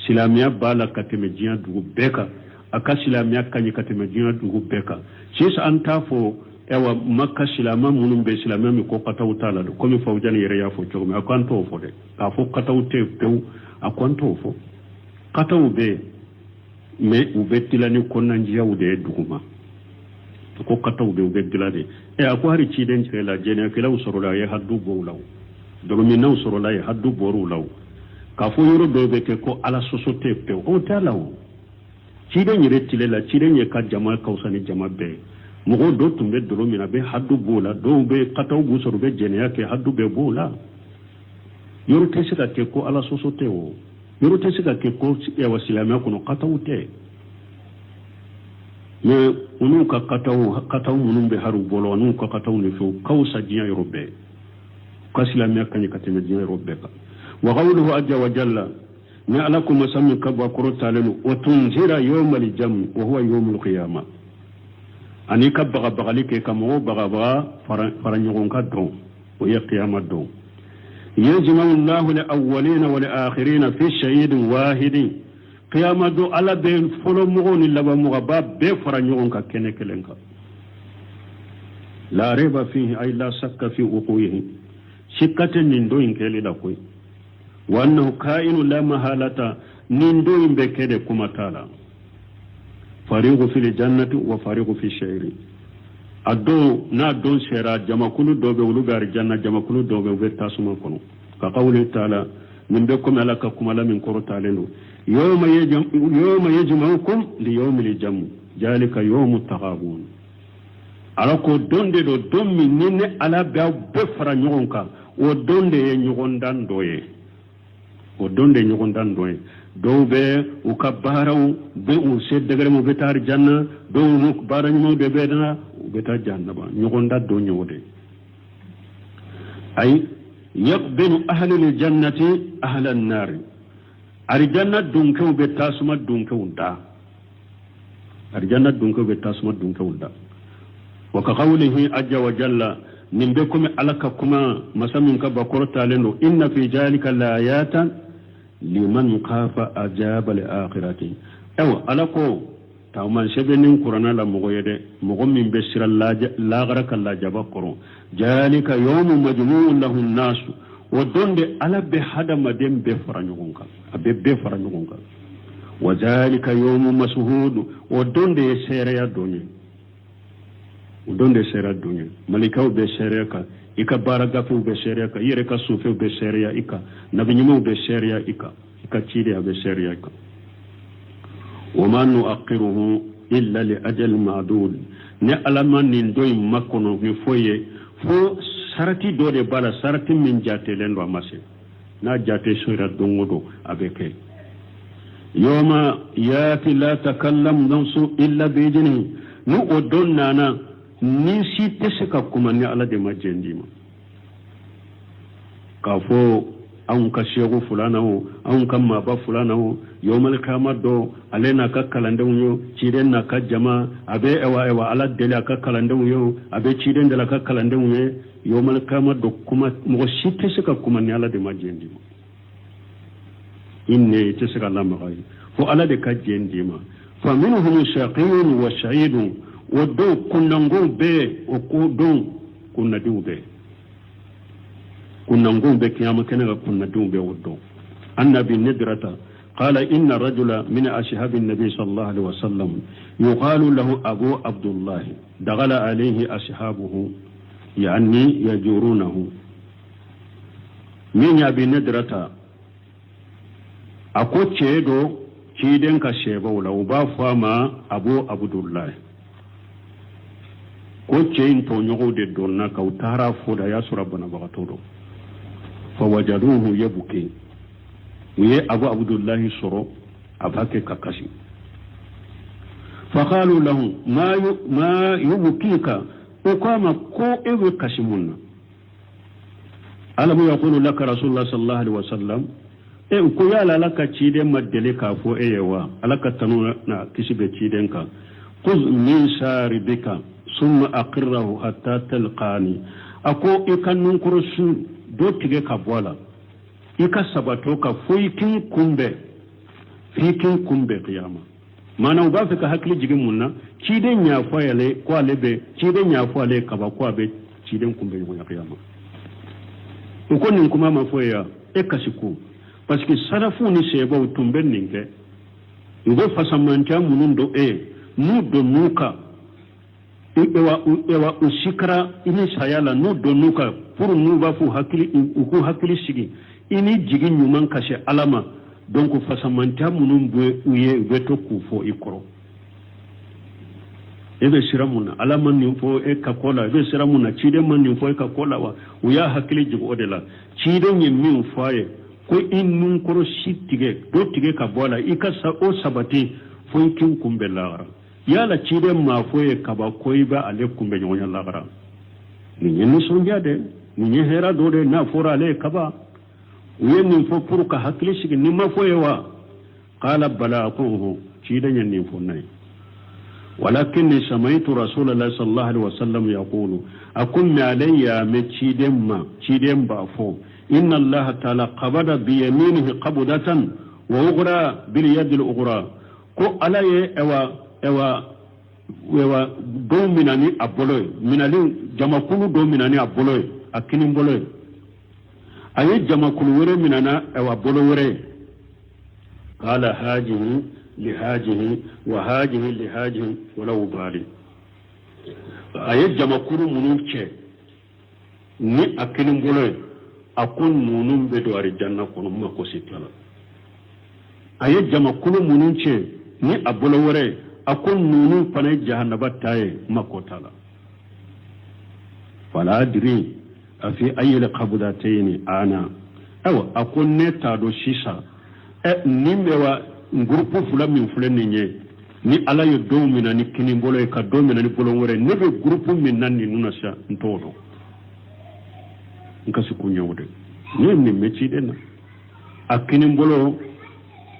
silamiya bala katime jinya dugu beka aka silamiya kanyi katime jinya dugu beka sis antafo ewa makka silama munum be silamiya mi ko kata utala do komi fawjani yere ya fo chogme akanto fo de ka fo kata ute pew akanto fo kata ube me ubetila ni konna njiya ude duguma ko kata ube dilade ako hari ciden la jene kila usorola ye haddu bowlaw do mi naw sorola ye haddu borulaw ka fo yoro do be ke ko ala sosote pe o talaw ciden yere tilela ciden ye ka jama kawsani jama be mogo do tumbe do mi na be haddu bola do be kata ubu soro be jene yake haddu be bola yoro tesika ke ko ala sosote o yoro tesika ke ko e wasilama ko no kata ute me unu ka kata munum be haru bolo anu ka kata unu fo kawsa jiya yorobe kasilama kanyi kateme jiya yorobe ka wa qawluhu ajja wa jalla ma alakum masammi kabwa kurota lenu wa tunzira yawmal jam wa huwa yawmul qiyamah ani kabba bagalike kamo bagaba faranyogon ka don o ya qiyamah don yajma'u Allahu al-awwalina wal akhirina fi shay'in wahidin qiyamah do ala be folo mo ni laba mo ba be faranyogon ka kene kelenka la reba fihi ay la sakka fi uquyihi shikkaten nin do inkeli la koy wa annahu ka'inu la mahalata nin do imbe kede kuma tala fariqu fil jannati wa fariqu fi shayri addo na don sera jamakulu dobe wulugar janna jamakulu dobe be tasuma kono ka qawli ta'ala min be kuma alaka kuma la min koro talenu yawma yajma'ukum li yawmil jam jalika yawmut taghabun alako donde do dommi ninne ala be fara nyogonka o donde ye nyogondan doye o donde nyogondan doye dobe u kabaraw be u seddagare mo betar janna do mu barani mo be bedana beta janna ba nyogonda do nyode ay yaqbilu ahli aljannati ahli an-nar arjanna dunko be tasuma dunko unda arjanna dunko be tasuma dunko unda wa ka qawlihi ajja wa jalla nimbekum alaka kuma masamin ka bakorta lendo inna fi jalika layatan liman khafa ajaba al-akhirati aw alako tawman sebenin qur'ana la mogo yede mogo min be siral la garaka la jabakoro jalika yawmu majmu'un lahu an-nas wa donde ala be hadama dem be faranyugonka abe be faranyugonka wa zalika yawmu mashhud wa donde sere ya donye donde sere donye malikaw be sere ka ika baraga fu be sere ka yere ka sufu be sere ya ika nabinyimu be sere ya ika chide be sere ya ika وما نؤخره إلا لأجل معدود نعلم أن دوي مكونو في فوي فو سرتي دوري بالا سرتي من جاتي لن رمسي نا جاتي سورة دونغدو أبكي يوم ياتي لا تكلم نفس إلا بإذنه نو أدون نانا نسي تسككم أن يعلى دي مجنديما كافو an ka shego fulana ho an kan ma ba fulana ho yomal kamar do alena ka kalandan yo ciden na ka jama abe ewa ala dele ka kalandan yo abe ciden da ka kalandan yo yomal kamar do kuma mo shite suka kuma ne ala de majendi إني تسرى لمغاي فألا دكا جندما فمنهم شقي وسعيد ودو كنا نقوم به وقودو كنا دو به كنا نقوم به كياما كنا كنا دو به ودو أن بالندرة قال إن رجل من أصحاب النبي صلى الله عليه وسلم يقال له أبو عبد الله دخل عليه أصحابه يعني يجورونه من أبي ندرة أكو تشيدو تشيدن كشيبو لو بافما أبو عبد الله ko ceyin to ñogode donna kaw tara foda ya surabana bagatodo fawajaduhu yabuki wiye abu abdullahi soro abake kakasi faqalu lahu ma yubkika ukama ko ewe kasimunna alamu yaqulu laka rasulullah sallallahu alaihi wasallam ko yala laka cide maddele ka fo eyewa alaka tanuna na kisibe ciden ka khuz min sharibika summa aqirrahu hatta talqani ako ikannun kurusu do tige ka bola ika sabato ka fikin kumbe qiyama mana uba fika hakli jigin munna ciden ya fayale ko alebe ciden ya fayale ka ba ko abe ciden kumbe ko qiyama ko nin kuma ma foya e kasiku parce que salafu ni sebo tumben ninge ngo fasamanta munun do nu do nuka ewa usikara ini sayala no donuka pour nous va fu hakili sigi ini jigi nyuman kashe alama donc fasamanta munum bwe uye beto ku fo ikoro ebe siramuna alama ni fo e kakola ebe siramuna chide man ni fo e kakola wa uya hakili jigo odela chide nyi min faye ko innun koro sitige do tige ka bola ikasa o sabati fo ikin kumbe lara yala cide ma foye kaba koiba alaikum be nyonya lagara ni nyen sonja de ni hera do de na fora le kaba yen fo pour ka hakli sigi ni ma foye wa qala bala quhu cide nyen ni fo nay walakin samaitu rasulullah sallallahu alaihi wasallam yaqulu akum alayya me cide ba fo inna allaha ta'ala qabada bi yaminihi qabdatan wa ughra bil yad al ughra ko alaye ewa do minani aboloy minali jamakulu do minani aboloy akini boloy ayi jamakulu wore minana ewa bolo wore qala hajihi li hajihi wa hajihi li hajihi wala ubali ayi jamakulu mununche ni akini boloy akun munun be do ari janna kono mako sitala ayi jamakulu mununche ni abolo wore akon nunu panay jahannaba taye makotala fala adri afi ayil qabdatayn ana aw akon ne tado sisa nimewa groupe fula min fule ninye ni ala yo domina ni kini mbolo ka domina ni bolo wore ne be groupe min nan ni nuna sa ntodo ngasi kunyawde ni mechi dena akini mbolo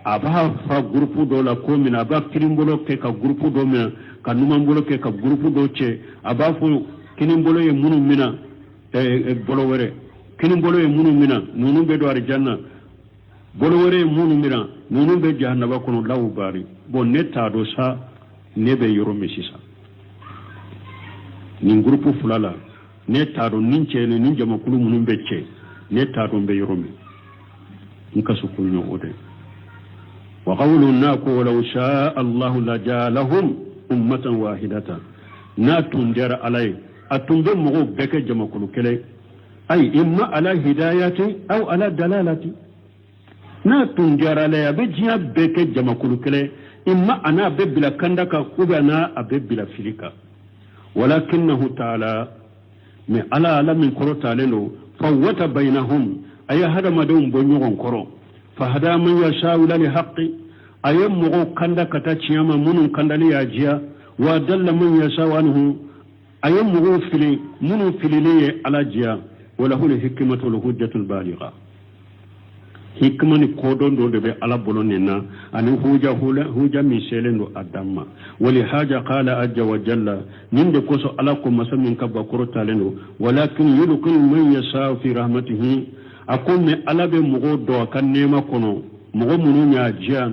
aba fa groupe do la commune aba kirimbolo ke ka groupe do mina ka numambolo ke ka groupe do che aba fo kinimbolo ye munu mina bolo wore kinimbolo ye munu mina nunu be do arjanna bolo wore munu mina nunu be jahannaba kono lawu bari bon netta do sa nebe yoro mesisa ni groupe fulala netta do ninche ni ninjama kulu munu be che netta do be yoro mi nkasu kunyo ode وقولوا ناكو ولو شاء الله لجعلهم أمة واحدة ناتون جار علي أتنظر مغو بك جمع كل كلي أي إما على هداية أو على دلالة ناتون جار علي بجيا بك جمع كل كلي إما أنا ببلا كندك وبنا أببلا فيلك ولكنه تعالى من على من كرو تعالى فوت بينهم أي هذا ما دون بنيون كرو فهذا من يشاء للحق أيام مغو كندا كتاتشيما منو كندا لياجيا ودل من يشاء عنه أيام مغو فيلي منو فيلي لي على جيا وله الحكمة والحجة البالغة حكمة كودون دو دبي على بولونينا أن هوجا ميشيلين أداما ولهذا قال عز وجل من دكوسو علاكم مسمين كبكرو تالينو ولكن يدخل من يشاء في رحمته akome alabe mugo do kan nema kono mogo munu nya jiya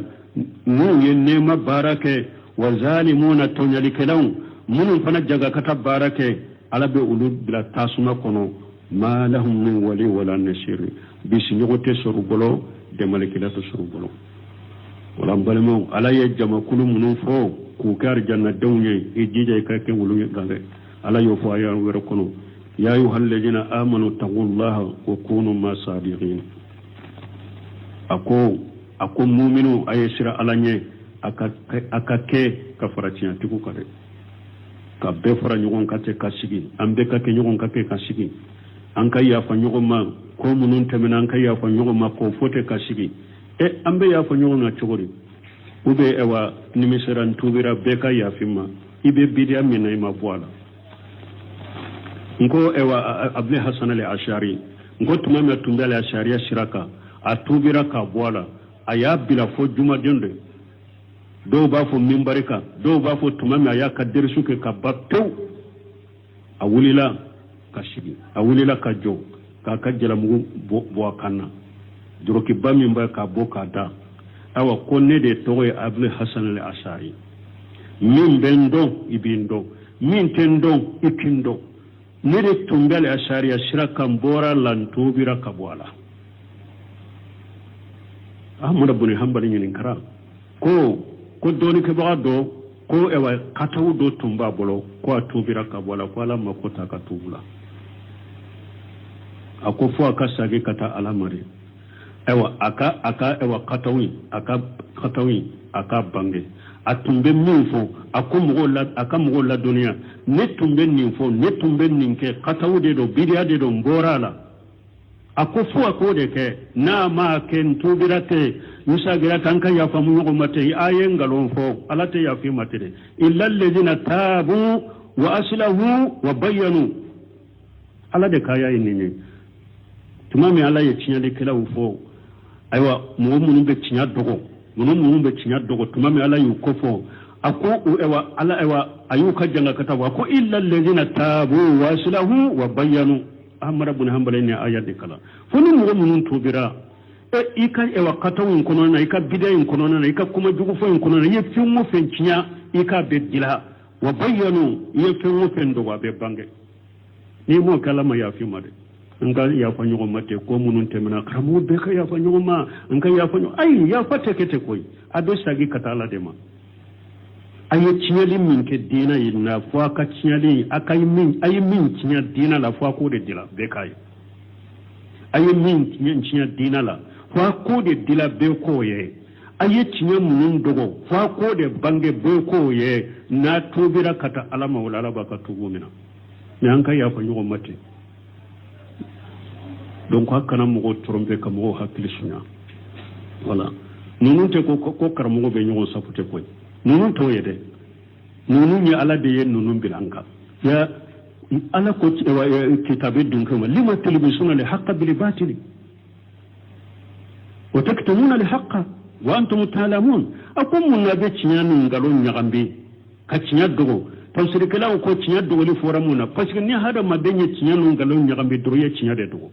nu ye nema barake wa zalimuna tonyalikelau munu fana jaga kata barake ala be ulu bila tasuma kono ma lahum min wali wala nasir bisi nyogote soru bolo de malakila to soru bolo wala balemo ala ye jama kulu munu fo ku kar janna dawnye e jije ka ke wulu ngale ala yo fo ayan wero kono ya ayyuhalladhina amanu taqullaha wa kunu ma sadiqin ako mu'minu ayesira alanye akake ka faratiya tiku kare ka be fara nyogon kate kasigi ambe kake nyogon kake kasigi an kai ya fa nyogon ma ko munun temena an kai ya fa nyogon ma ko fote kasigi ambe ya fa nyogon na chogori ube ewa nimiseran tubira be kai ya fimma ibe bidia mina ima bwala ngo ewa abne hasan al-ashari ngo tumame tumbele ashariya shiraka atubira ka bwala aya bila fo juma dende do ba fo mimbarika do ba fo tumame aya kadir suke ka batto awulila kashigi awulila ka jo ka kajjala mu bo kanna joroki bami mba ka boka da awa konne de toy abne hasan al-ashari min bendo ibindo min tendo ikindo nire tumbele ashariya shiraka mbora lantubira ka bwala ahmad ibn hanbal yin kara ko doni ke ba do ko ewa katawu do tumba bolo ko atubira ka bola ko ala makota ka tubula ako fo aka sage kata alamari ewa aka ewa katawi aka bange atumbe minfo aka mugo la dunia ne tumbe ninfo ne tumbe ninke katawu de do bidia de do mborala ako fo ako de ke na ma ken tubirate musagira tanka ya famu ngo mate ayen galon fo alate ya fi mate illa alladhina tabu wa aslahu wa bayyanu ala de kaya yinni tumami ala ye tinyale kala fo aywa mo mun be tinya dogo mun be tinya dogo tumami ala yu ko fo ako ewa ala ewa ayuka janga kata wa ko illa alladhina tabu wa aslahu wa bayyanu ahmad ibn hanbal ne ayat de kala foni mo mun tubira ika ewa katawin kono na ika bidayin kono na ika kuma jugu foyin kono na yefi mo fencinya ika bedila wa bayyanu yefi mo fendo wa be bange ni mo kalama ya fi made nga ya fa nyugo mate ko munun temena karamu be ka ya fa nyugo ma nga ya fa nyugo ay ya fa tekete koy ado sagi katala dema aye chinyali min ke dina yinna fo aka chinyali aka min ay min chinya dina la fo ko de dila be kay aye min chinya dina la fa ko de dila be ko ye aye tinya munun dogo fa ko de bange be ko ye na tubira kata alama wala alaba ka tugumina nyanka ya fa nyugo mate donc hakana mo tromper ka mo hakili sunya wala nunun te ko karamo be nyugo sapute ko nunun to yede nunun ya ala de yen nunun bilanka ya ala ko kitabe dun kuma lima talbisuna li haqq bil batil وتكتمون الحق وأنتم تعلمون أقوم من نبي تيانو نقولون نعمبي كتيان دغو تنسرك لا وكو تيان دغو لفورمونا فسكني هذا ما بيني تيانو نقولون نعمبي دروية تيان دغو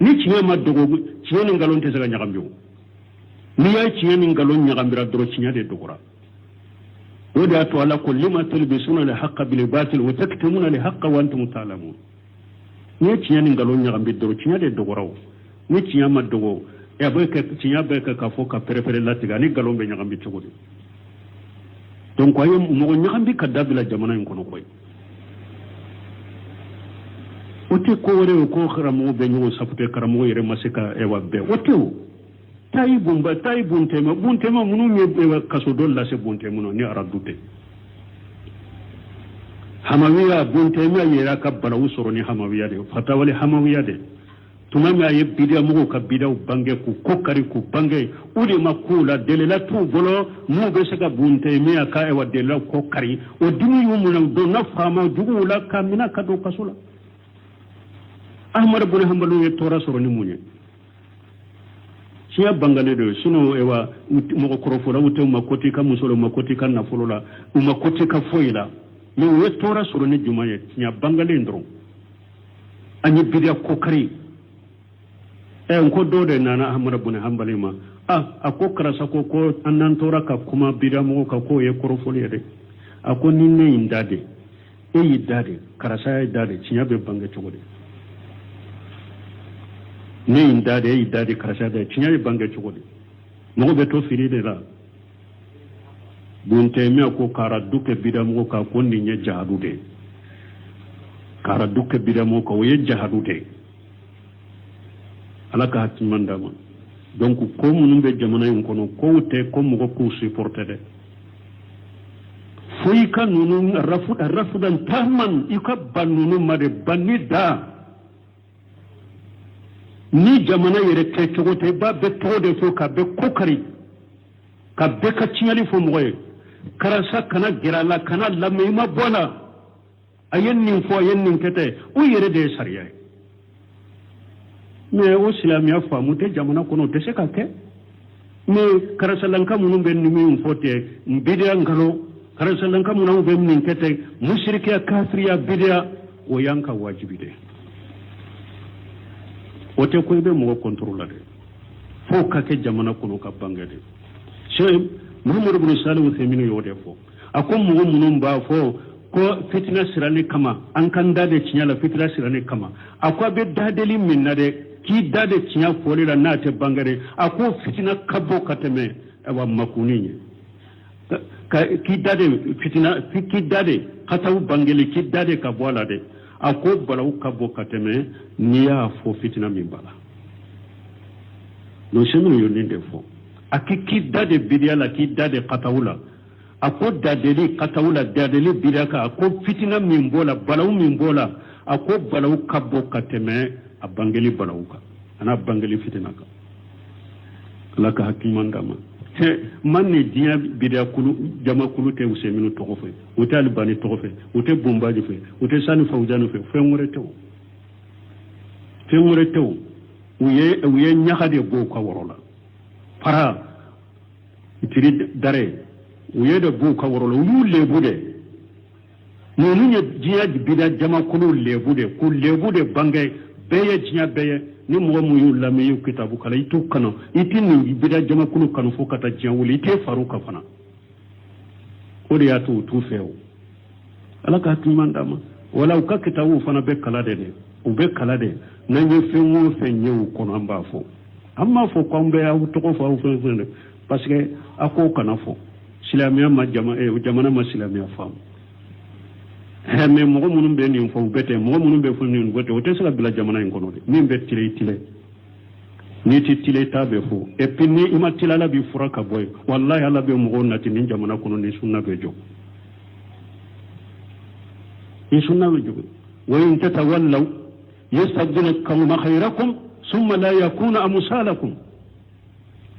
ni تيان ما دغو تيان نقولون تسرع نعمبيو ni أي تيان نقولون نعمبي دغو تيان دغو وده أتوالا كل ما تلبسون الحق بالباطل وتكتمون الحق وأنتم تعلمون ni تيان نقولون نعمبي دغو تيان دغو ni تيان ما دغو ya bai ka tinya bai ka kafo ka perefere latiga ni galon be nyambi chugudi donc ayo mo nyambi ka dabila jamana en kono koy ote ko wore ko kharamo be nyu sapute karamo yere masika e wabbe ote tay buntema munu nyebe kaso dolla se buntema no ni aradute hamawiya buntema yera ka bala usoro ni hamawiya de fatawali hamawiya de tumami aye bidia mugo ka bidaw bange ku kokari ku bange udi makula delela tu bolo mu be sega bunte mi aka e wadela kokari o dimi yumuna do na fama jugu la kamina ka do kasula ahmad ibn hanbal ye tora soro ni munye siya bangane do sino ewa mugo korofo la wute makoti ka musolo makoti ka na folola makoti ka foila ni ye tora soro ni jumaye siya bangale ndro anyi bidia kokari ko dode nana Ahmad ibn Hanbali ma ako karasa ko annan tora ka kuma bidamo ka ko ye korofoli de ako ninne indade yidade karasa yidade cinya be bange chogode ne indade yidade karasa de cinya be bange chogode mo be to firi de la bunte mi ko kara duke bidamo ka ko ninne jahadude kara duke bidamo ko ye jahadude alaka hatimandama donc ko munum be jamana yon kono ko te ko mo ko supporter de foyi ka nunu rafudan tahman ika banunu made banida ni jamana yere te cogo te ba be to de fo ka be kokari ka be ka tinyali fo moye karasa kana girala kana lamima bona ayen nin fo ayen nin kete o yere de sariya mais o silamiya faamu te jamana kono te se ka ke mais karasa lanka munum be nimi fote mbidia ngalo karasa lanka munum be nin kete mushrikiya kafiriya bidia o yanka wajibi de o te ko be mo contrôler de fo ka ke jamana kono ka bangade sey Muhammad ibn Salih Uthaymeen yo de fo akom mo munum ba fo ko fitina sirani kama an kan dade cinyala fitina sirani kama akwa be dadeli minna de ki dade cinya foli la na te bangare ako fitina kabo kateme wa makuni ki dade fitina ki dade kataw bangeli ki dade kabwala de ako balaw kabo kateme niya fo fitina mimbala no shemu yo ninde fo akiki dade bidiala ki dade katawula ako dadeli katawula dadeli bidaka ako fitina mimbola balaw mimbola ako balaw kabo kateme a bangeli balawuka ana bangeli fitinaka laka hakimandama manne diya bidia kulu jama kulu te useminu togofe ute albani togofe ute bombaji fe ute sani fawjanu fe fengure tew uye nyakade go ka worola para itiri dare uye de go ka worola ulu lebude nunu diya bidia jama kulu lebude ku lebude bangay beye jinya beye ni mo mu yu lami yu kitabu kala itu kano itini bida jama kulu kanu fo kata jinya wuli te faruka fana odi ya tu feo alaka tumandama wala uka kitabu fana be kala de ube kala de na ye fenwo fenye kono amba fo amma fo kwambe ya utoko fo fo parce que ako kana fo silamiya ma jamana ma silamiya fam mais mogo munum be nin fo bete mogo munum be fo nin bete o te sala bila jamana en kono de min be tile ni ti tile ta be fo e puis ni ima tilala bi fura ka boy wallahi ala be mogo nati nin jamana kono ni sunna be jo wa in tatawallaw yastabdil qawma khayrakum thumma la yakuna amsalakum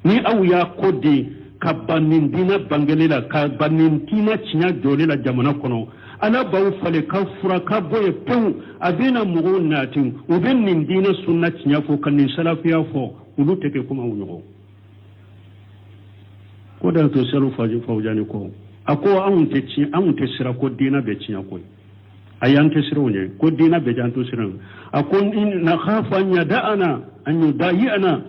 ni aw ya kodi ka banin dina bangelela ka banin tina cinya jolela jamana kono ana baw fale ka fura ka boye pew abina mugo natin uben nin dina sunna cinya fo kan ni salafiya fo ulu teke kuma wuyo ko da to selu faji fawjani ko ako an te sira ko dina be cinya ko ayante sirone ko dina be janto siran akon in nakhafu an yada'ana an yudayi'ana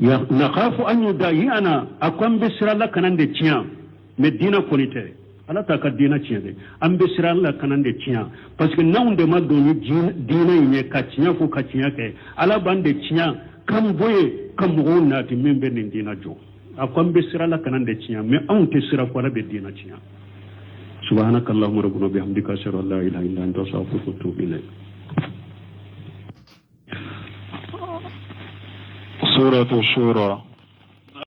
ya nakhafu an yudayi'ana akon be sira la kanan de cinya me dina konite ala ta ka dina cinya de an be sira la kanan de cinya parce que nawde ma do ni dina yine ka cinya ko ka cinya ke ala bande cinya kam boye kam wonna ti membe ni dina jo akon be sira la kanan de cinya me an te sira ko la be dina cinya سبحانك اللهم ربنا بحمدك أشهد أن لا إله إلا أنت أستغفرك وأتوب إليك. سورة الشورى.